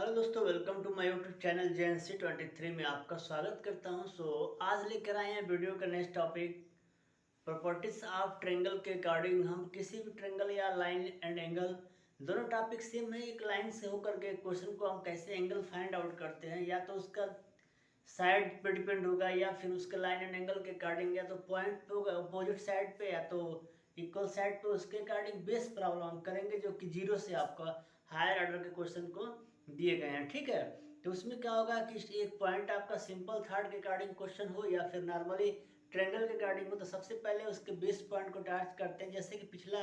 Hello दोस्तों, welcome to my YouTube channel JNC23 में आपका स्वागत करता हूं। आज लेकर आए हैं वीडियो का next topic properties of triangle के अकॉर्डिंग हम किसी भी ट्रायंगल या लाइन एंड एंगल दोनों टॉपिक सेम है। एक लाइन से होकर के क्वेश्चन को हम कैसे एंगल फाइंड आउट करते हैं, या तो उसका साइड पे डिपेंड होगा या फिर उसके लाइन एंड एंगल के अकॉर्डिंग, या तो पॉइंट पे होगा अपोजिट साइड पे या तो इक्वल साइड पे, उसके अकॉर्डिंग बेस प्रॉब्लम हम करेंगे जो कि जीरो से आपका हायर ऑर्डर के क्वेश्चन को दिए गए हैं। ठीक है, तो उसमें क्या होगा कि एक पॉइंट आपका सिंपल थर्ड के अकॉर्डिंग क्वेश्चन हो या फिर नॉर्मली ट्रायंगल के अकॉर्डिंग हो, तो सबसे पहले उसके बेस पॉइंट को टारगेट करते हैं। जैसे कि पिछला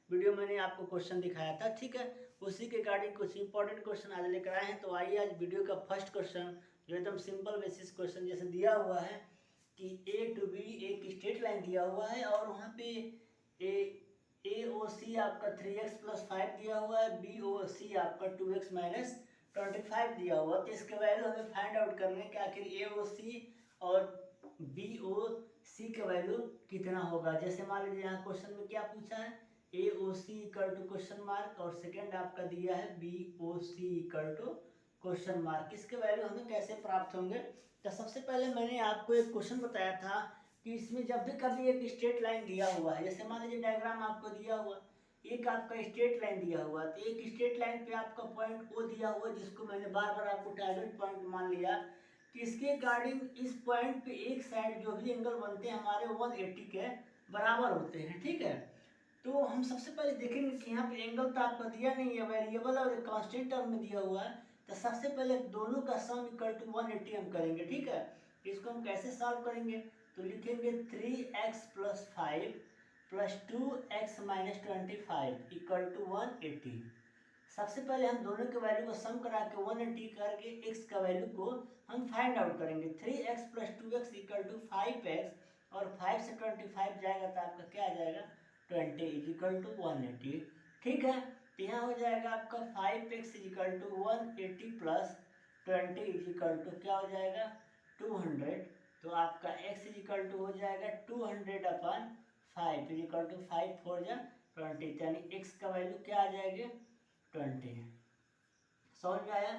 वीडियो मैंने आपको क्वेश्चन दिखाया था, ठीक है, उसी के अकॉर्डिंग कुछ इंपॉर्टेंट क्वेश्चन आज लेकर आए हैं। तो आइए आज वीडियो का फर्स्ट क्वेश्चन जो एकदम सिंपल बेसिस क्वेश्चन जैसे दिया हुआ है कि A to B एक स्ट्रेट लाइन दिया हुआ है और वहाँ पे AOC आपका 3x + 5 दिया हुआ है, BOC आपका 2x - 25 दिया हुआ है। तो इसके वैल्यू हमें फाइंड आउट करने कि आखिर AOC और BOC का वैल्यू कितना होगा। जैसे मान लीजिए यहाँ क्वेश्चन में क्या पूछा है, AOC = क्वेश्चन मार्क और सेकेंड आपका दिया है BOC = क्वेश्चन मार्क। इसके वैल्यू हमें कैसे प्राप्त होंगे। तो सबसे पहले मैंने आपको एक क्वेश्चन बताया था कि इसमें जब भी कभी एक स्ट्रेट लाइन दिया हुआ है, जैसे मान लीजिए डायग्राम आपको दिया हुआ, एक आपका स्ट्रेट लाइन दिया हुआ, तो एक स्ट्रेट लाइन पे आपका पॉइंट ओ दिया हुआ जिसको मैंने बार बार आपको टारगेट पॉइंट मान लिया कि इसके अकॉर्डिंग इस पॉइंट पे एक साइड जो भी एंगल बनते हैं हमारे 180 के बराबर होते हैं। ठीक है, तो हम सबसे पहले देखेंगे कि यहाँ पे एंगल तो आपका दिया नहीं है, वेरिएबल और एक कांस्टेंट टर्म में दिया हुआ है। तो सबसे पहले दोनों का सम = 180 हम करेंगे। ठीक है, इसको हम कैसे सॉल्व करेंगे, तो लिखेंगे 3x + 5 + 2x - 25 = 180। सबसे पहले हम दोनों के वैल्यू को सम करा के 180 करके x का वैल्यू को हम फाइंड आउट करेंगे। 3x + 2x = 5x और 5 से 25 जाएगा तो आपका क्या आ जाएगा 20 = 180। ठीक है, तो यहाँ हो जाएगा आपका 5x = 180 + 20 = क्या हो जाएगा 200। तो आपका x = हो जाएगा 200/5 = 5 4 जा 20, यानी x का वैल्यू क्या आ जाएगी 20। समझ में आया,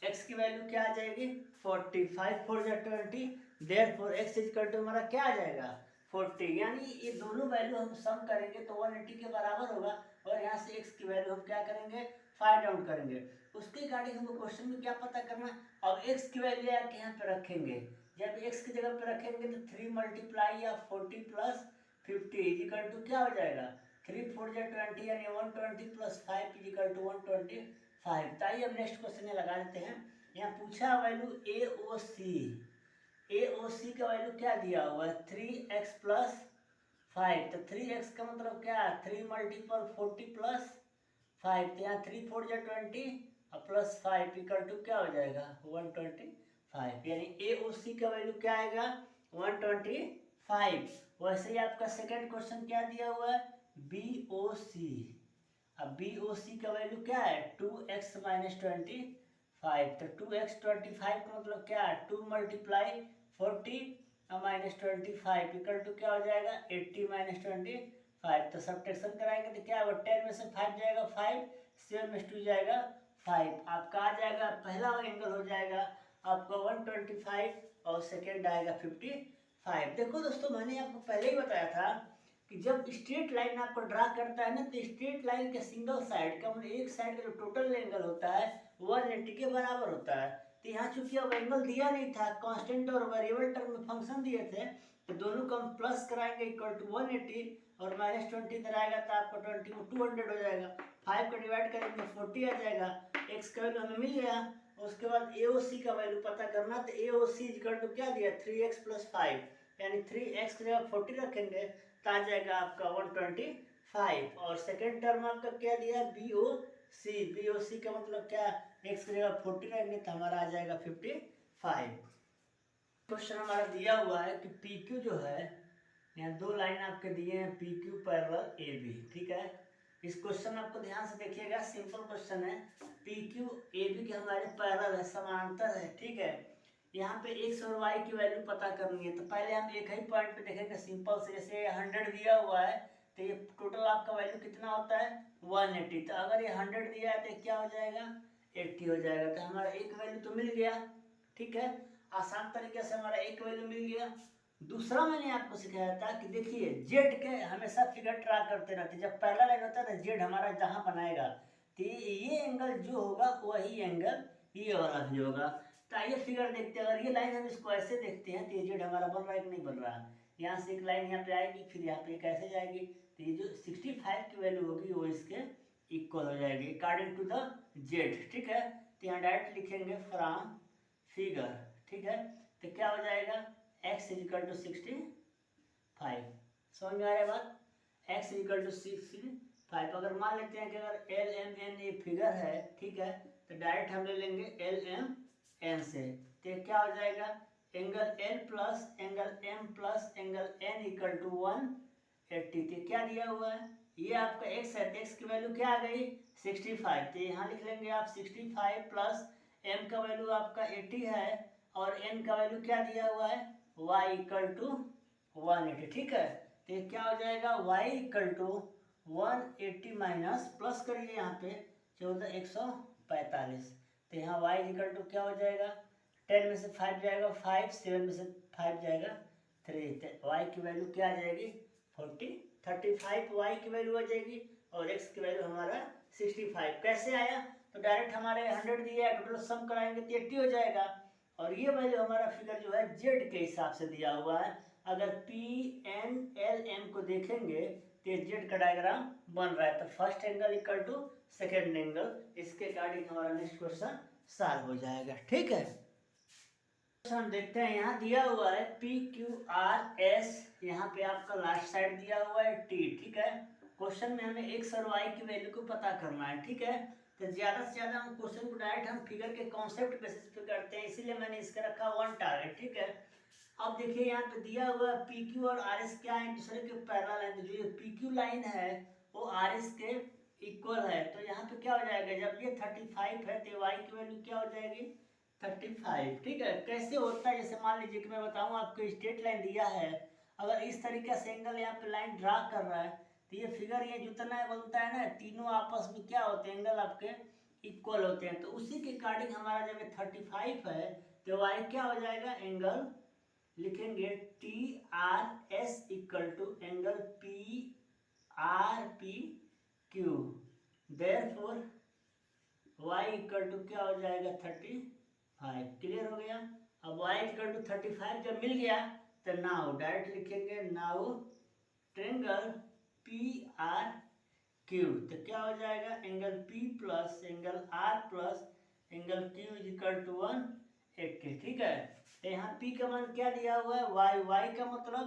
x की वैल्यू क्या आ जाएगी 40, 5 4 जा 20, देयरफॉर x = हमारा क्या आ जाएगा 40। यानी ये दोनों वैल्यू हम सम करेंगे तो 180 के बराबर होगा और यहाँ से x की वैल्यू हम क्या करेंगे फाइंड आउट करेंगे। उसके अकॉर्डिंग हमको क्वेश्चन में क्या पता करना, अब x की वैल्यू आके यहाँ पे रखेंगे। जब x की जगह पे रखेंगे तो 3 × 40 + 50 = क्या हो जाएगा 3 4 जा 20, यानी 120 + 5 = 125। तो आइए अब नेक्स्ट क्वेश्चन में लगा देते हैं। यहाँ पूछा वैल्यू AOC का वैल्यू क्या दिया हुआ है 3x + 5। तो 3x का मतलब क्या है 3 × 40 + 5, तो यहाँ 3 4 जा 20 और +5 = क्या हो जाएगा 125। यानी AOC का वैल्यू क्या आएगा 125। वैसे ही आपका सेकंड क्वेश्चन क्या दिया हुआ है BOC। अब BOC का वैल्यू क्या है 2x - 25। तो 2x 25 का मतलब क्या है 2 × 40 - 25 = क्या हो जाएगा 80 - 25। तो सब्ट्रैक्शन कराएंगे तो क्या होगा 10 में से 5 जाएगा 5, 7 में 2 जाएगा 5। आपका आ जाएगा पहला एंगल हो जाएगा आपका 125 और सेकेंड आएगा 55। देखो दोस्तों, मैंने आपको पहले ही बताया था कि जब स्ट्रेट लाइन आपको ड्रा करता है ना, तो स्ट्रेट लाइन के सिंगल साइड का मतलब एक साइड का जो टोटल एंगल होता है 180 के बराबर होता है। तो यहाँ चूंकि अब एंगल दिया नहीं था, कांस्टेंट और वेरिएबल टर्म में फंक्शन दिए थे, तो दोनों को हम प्लस कराएंगे = 180 और -20 इधर आएगा तो आपको 20 को 200 हो जाएगा। 5 को डिवाइड करेंगे 40 आ जाएगा, x का वैल्यू हमें मिल गया। उसके बाद AOC का वैल्यू पता करना, तो AOC = क्या दिया 3x + 5, यानी 3x की जगह 40 रखेंगे तो आ जाएगा आपका 125। और सेकेंड टर्म आपका क्या दिया BOC का मतलब क्या x की जगह 40 रहेंगे तो हमारा आ जाएगा 55। क्वेश्चन हमारा दिया हुआ है कि PQ जो है, यहाँ दो लाइन आपके दिए हैं PQ = AB। ठीक है, इस क्वेश्चन आपको ध्यान से देखिएगा, सिंपल क्वेश्चन है। PQ AB के हमारे पैरेलल है, समानांतर है। ठीक है, यहाँ पे x और y की वैल्यू पता करनी है। तो पहले हम एक ही पॉइंट पे देखेंगे सिंपल से, जैसे 100 दिया हुआ है तो ये टोटल आपका वैल्यू कितना होता है 180। तो अगर ये 100 दिया है तो क्या हो जाएगा 80 हो जाएगा। तो हमारा एक वैल्यू तो मिल गया, ठीक है, आसान तरीके से हमारा एक वैल्यू मिल गया। दूसरा मैंने आपको सिखाया था कि देखिए जेड के हमेशा फिगर ट्रा करते रहते, जब पहला लाइन होता है ना जेड हमारा जहाँ बनाएगा तो ये एंगल जो होगा वही एंगल ये वाला भी होगा। तो आइए फिगर देखते हैं, अगर ये लाइन हम इसको ऐसे देखते हैं तो ये जेड हमारा बन रहा है कि नहीं बन रहा। यहाँ से एक लाइन यहाँ पे आएगी, फिर यहाँ पे कैसे जाएगी, तो ये जो 65 की वैल्यू होगी वो इसके इक्वल हो जाएगी अकॉर्डिंग टू द जेड, ठीक है। तो यहाँ डायरेक्ट लिखेंगे फ्रॉम फिगर, ठीक है। तो क्या हो जाएगा x इजिकल टू 65, समझ में आ रहा है बात, x इजिकल टू 65। अगर मान लेते हैं कि अगर एल एम एन ये फिगर है, ठीक है, तो डायरेक्ट हम ले लेंगे एल एम एन से, तो क्या हो जाएगा angle L plus angle M plus angle N equal to 180। तो क्या दिया हुआ है, ये आपका x है, x की वैल्यू क्या आ गई 65, तो यहाँ लिख लेंगे आप 65 प्लस m का वैल्यू आपका 80 है और n का वैल्यू क्या दिया हुआ है y इक्वल टू 180, ठीक है। तो क्या हो जाएगा y equal to 180 minus plus करिए यहाँ पे 14,145, तो यहाँ y इक्वल टू क्या हो जाएगा 10 में से 5 जाएगा 5, 7 में से 5 जाएगा 3, तो y की वैल्यू क्या आ जाएगी 35 y की वैल्यू आ जाएगी और x की वैल्यू हमारा 65। कैसे आया, तो डायरेक्ट हमारे 100 दिया है, टोटल सम कराएंगे तो 80 हो जाएगा और ये वैल्यू हमारा फिगर जो है जेड के हिसाब से दिया हुआ है। अगर पी एन एल एम को देखेंगे तो जेड का डायग्राम बन रहा है, तो first angle equal to second angle, इसके अकॉर्डिंग हमारा नेक्स्ट क्वेश्चन सॉल्व हो जाएगा, ठीक है। हम देखते हैं यहाँ दिया हुआ है पी क्यू आर एस, यहाँ पे आपका लास्ट साइड दिया हुआ है टी, ठीक है। क्वेश्चन में हमें एक्स और वाई की वैल्यू को पता करना है, ठीक है। तो ज़्यादा से ज़्यादा हम क्वेश्चन को डायरेक्ट हम फिगर के कॉन्सेप्ट बेसिस पे करते हैं, इसीलिए मैंने इसका रखा 1 टारगेट, ठीक है। अब देखिए यहाँ पे दिया हुआ है पी क्यू और आर एस क्या है, दूसरे के पैरेलल है, तो जो ये पी क्यू लाइन है वो आर एस के इक्वल है, तो यहाँ पे क्या हो जाएगा जब ये 35 है तो वाई की वैल्यू क्या हो जाएगी 35, ठीक है। कैसे होता है, जैसे मान लीजिए कि मैं बताऊँ आपको स्ट्रेट लाइन दिया है, अगर इस तरीके से एंगल यहाँ पे लाइन ड्रा कर रहा है तो ये फिगर ये जितना बनता है ना तीनों आपस में क्या होते हैं एंगल आपके इक्वल होते हैं, तो उसी के अकॉर्डिंग हमारा जब 35 है तो वाई क्या हो जाएगा एंगल लिखेंगे T R S equal to angle P R P Q, therefore y equal to क्या हो जाएगा 35, क्लियर हो गया। अब y इक्वल टू 35 जब मिल गया तो नाउ डायरेक्ट लिखेंगे now triangle P R Q, तो क्या हो जाएगा angle P plus angle R plus angle Q is equal to 180, ठीक है। तो यहाँ P का मान क्या दिया हुआ है y, y का मतलब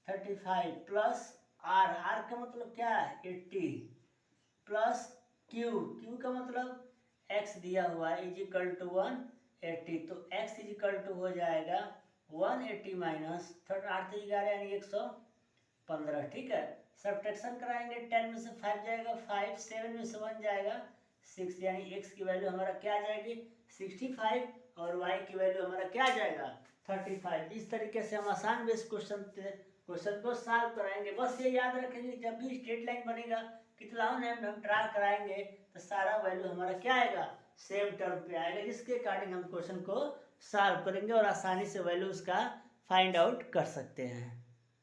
35 प्लस R, R का मतलब क्या है 80 प्लस Q, Q का मतलब x दिया हुआ है इज इक्वल टू 180, तो x इज इक्वल टू हो जाएगा 180 माइनस 8 से 11 यानी 115, ठीक है। सब्ट्रैक्शन कराएंगे 10 में से 5 जाएगा 5, 7 में से 1 जाएगा 6, यानी x की वैल्यू हमारा क्या आ जाएगी 65 और y की वैल्यू हमारा क्या आ जाएगा 35। इस तरीके से हम आसान बेस क्वेश्चन को सॉल्व कराएंगे। बस ये याद रखेंगे जब भी स्ट्रेट लाइन बनेगा कितना हम ड्रा कराएंगे तो सारा वैल्यू हमारा क्या आएगा सेम टर्म पे आएगा, जिसके अकॉर्डिंग हम क्वेश्चन को सॉल्व करेंगे और आसानी से वैल्यू उसका फाइंड आउट कर सकते हैं।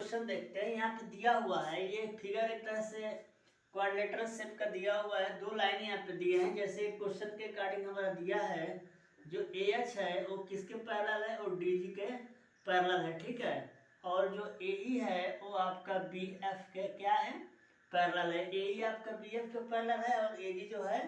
क्वेश्चन देखते हैं, यहाँ पे दिया हुआ है ये फिगर एक तरह से क्वाड्रिलेटरल शेप का दिया हुआ है, दो लाइन यहाँ पे दिए हैं, जैसे क्वेश्चन के अकॉर्डिंग हमारा दिया है जो AH है वो किसके पैरेलल है और DG के पैरेलल है, ठीक है। और जो AE है वो आपका BF के क्या है पैरेलल है, AE आपका BF के पैरेलल है और AG जो है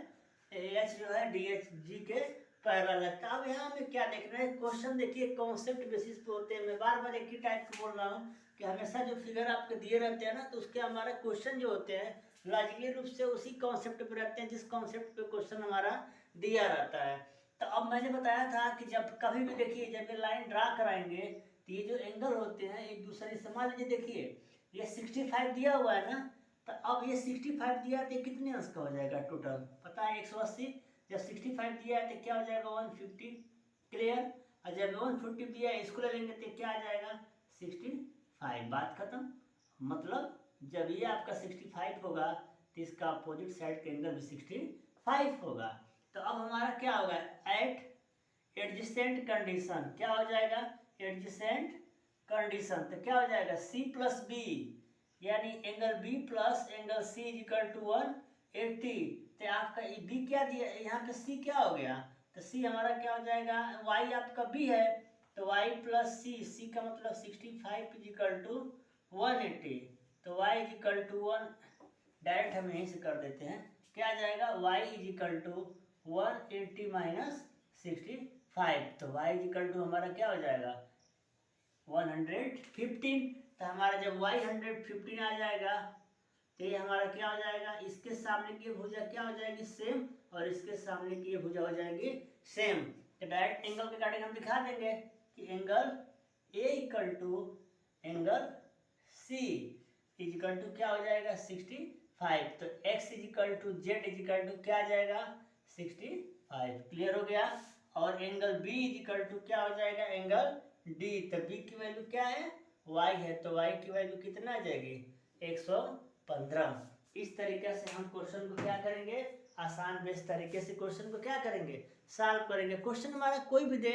AH जो है DG के पैरेलल है। तो अब यहाँ हमें क्या देखना है, क्वेश्चन देखिए कॉन्सेप्ट बेसिस पे होते हैं, मैं बार बार एक ही टाइप को बोल रहा हूँ कि हमेशा जो फिगर आपके दिए रहते हैं ना तो उसके हमारे क्वेश्चन जो होते हैं लॉजिकली रूप से उसी कॉन्सेप्ट पे रहते हैं जिस कॉन्सेप्ट पे क्वेश्चन हमारा दिया रहता है। तो अब मैंने बताया था कि जब कभी भी देखिए जब ये लाइन ड्रा कराएंगे तो ये जो एंगल होते हैं एक दूसरे से, मान लीजिए देखिए ये 65 दिया हुआ है ना, तो अब ये 65 दिया है तो कितने अंश का हो जाएगा टोटल पता है 180, जब 65 दिया है तो क्या हो जाएगा 150, क्लियर। और जब 150 दिया है इसको ले लेंगे तो क्या आ जाएगा 65, बात खत्म। मतलब जब ये आपका 65 होगा तो इसका अपोजिट साइड का एंगल भी 65 होगा। तो अब हमारा क्या होगा, एट एडजेसेंट कंडीशन क्या हो जाएगा, एडजेसेंट कंडीशन, तो क्या हो जाएगा सी प्लस बी, यानी angle B plus angle C is equal to 180। तो आपका बी क्या दिया, यहाँ पे सी क्या हो गया, तो सी हमारा क्या हो जाएगा, वाई आपका बी है, तो वाई प्लस सी, सी का मतलब 65 इज इक्वल टू 180, तो Y is equal to 1, direct हम यहीं से कर देते हैं, क्या आ जाएगा y is equal to 180 minus 65, तो y इज इक्वल टू हमारा क्या हो जाएगा 115। तो हमारा जब y 115 आ जाएगा तो ये हमारा क्या हो जाएगा, इसके सामने की भुजा क्या हो जाएगी सेम, और इसके सामने की ये भुजा हो जाएगी सेम। तो डायरेक्ट एंगल के अकॉर्डिंग हम दिखा देंगे कि angle a equal to angle c is equal to क्या हो जाएगा 65, तो x is equal to Z is equal to क्या आ जाएगा 65, क्लियर हो गया। और angle b is equal to क्या हो जाएगा एंगल d, तो b की वैल्यू क्या है y है, तो y की वैल्यू कितना आ जाएगी 115। इस तरीके से हम क्वेश्चन को क्या करेंगे, आसान बेस तरीके से क्वेश्चन को क्या करेंगे सॉल्व करेंगे। क्वेश्चन हमारा कोई भी दे,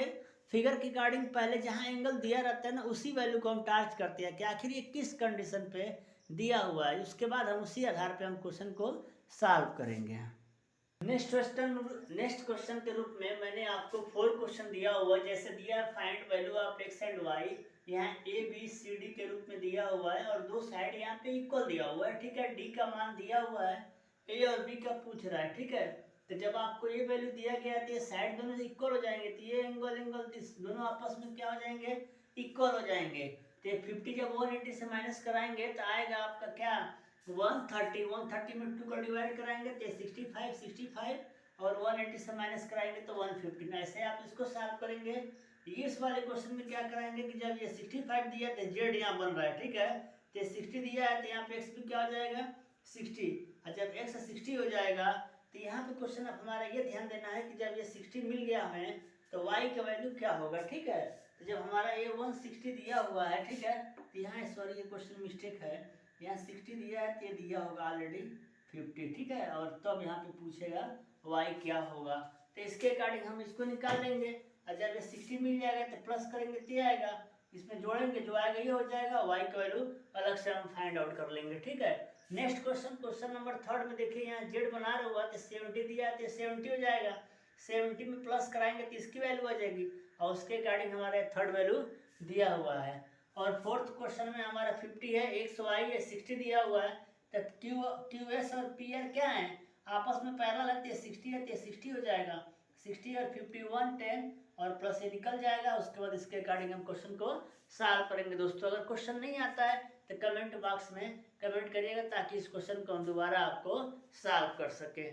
फिगर के अकॉर्डिंग पहले जहां एंगल दिया रहता है ना उसी वैल्यू को हम टार्च करते हैं कि आखिर ये किस कंडीशन पे दिया हुआ है, उसके बाद हम उसी आधार पे हम क्वेश्चन को सॉल्व करेंगे। नेक्स्ट क्वेश्चन के रूप में मैंने आपको 4 क्वेश्चन दिया हुआ है, जैसे दिया है find value of X and Y, यहाँ ए बी सी डी के रूप में दिया हुआ है और दो साइड यहाँ पे इक्वल दिया हुआ है, ठीक है। डी का मान दिया हुआ है, ए और बी का पूछ रहा है, ठीक है। तो जब आपको ये वैल्यू दिया गया है तो ये साइड दोनों से इक्वल हो जाएंगे, तो ये एंगल दिस दोनों आपस में क्या हो जाएंगे इक्वल हो जाएंगे। तो 50 जब 180 से माइनस कराएंगे तो आएगा आपका क्या 130 में 2 का डिवाइड कराएंगे तो 65 और 180 से माइनस कराएंगे तो 115। ऐसे आप इसको सॉल्व करेंगे। इस वाले क्वेश्चन में क्या कराएंगे कि जब ये 65 दिया तो जेड यहाँ बन रहा है, ठीक है। तो 60 दिया है तो यहाँ पे एक्स भी क्या हो जाएगा 60, और जब एक्स 60 हो जाएगा तो यहाँ पे क्वेश्चन अब हमारा ये ध्यान देना है कि जब ये 60 मिल गया हमें तो y का वैल्यू क्या होगा, ठीक है। तो जब हमारा ये 160 दिया हुआ है, ठीक है, तो यहाँ सॉरी ये क्वेश्चन मिस्टेक है, यहाँ 60 दिया है तो ये दिया होगा ऑलरेडी 50, ठीक है। और तब यहाँ पे पूछेगा y क्या होगा, तो इसके अकॉर्डिंग हम इसको निकाल लेंगे, और जब ये 60 मिल जाएगा तो प्लस करेंगे तो आएगा, इसमें जोड़ेंगे जो आएगा ये हो जाएगा, y का वैल्यू अलग से हम फाइंड आउट कर लेंगे, ठीक है। नेक्स्ट क्वेश्चन नंबर 3 में देखिए यहाँ जेड बना रहा हुआ तो 70 दिया है तो 70 हो जाएगा, 70 में प्लस कराएंगे तो इसकी वैल्यू आ जाएगी, और उसके अकॉर्डिंग हमारे थर्ड वैल्यू दिया हुआ है। और फोर्थ क्वेश्चन में हमारा 50 है, एक्स वाई है, 60 दिया हुआ है, तो क्यू एस और पी आर क्या है आपस में पैरेलल है, तो 60 है तो 60 हो जाएगा, 60 और 50 110 और प्लस ये निकल जाएगा। उसके बाद इसके अकॉर्डिंग हम क्वेश्चन को सॉल्व करेंगे। दोस्तों अगर क्वेश्चन नहीं आता है तो कमेंट बॉक्स में कमेंट करिएगा ताकि इस क्वेश्चन को हम दोबारा आपको सॉल्व कर सके।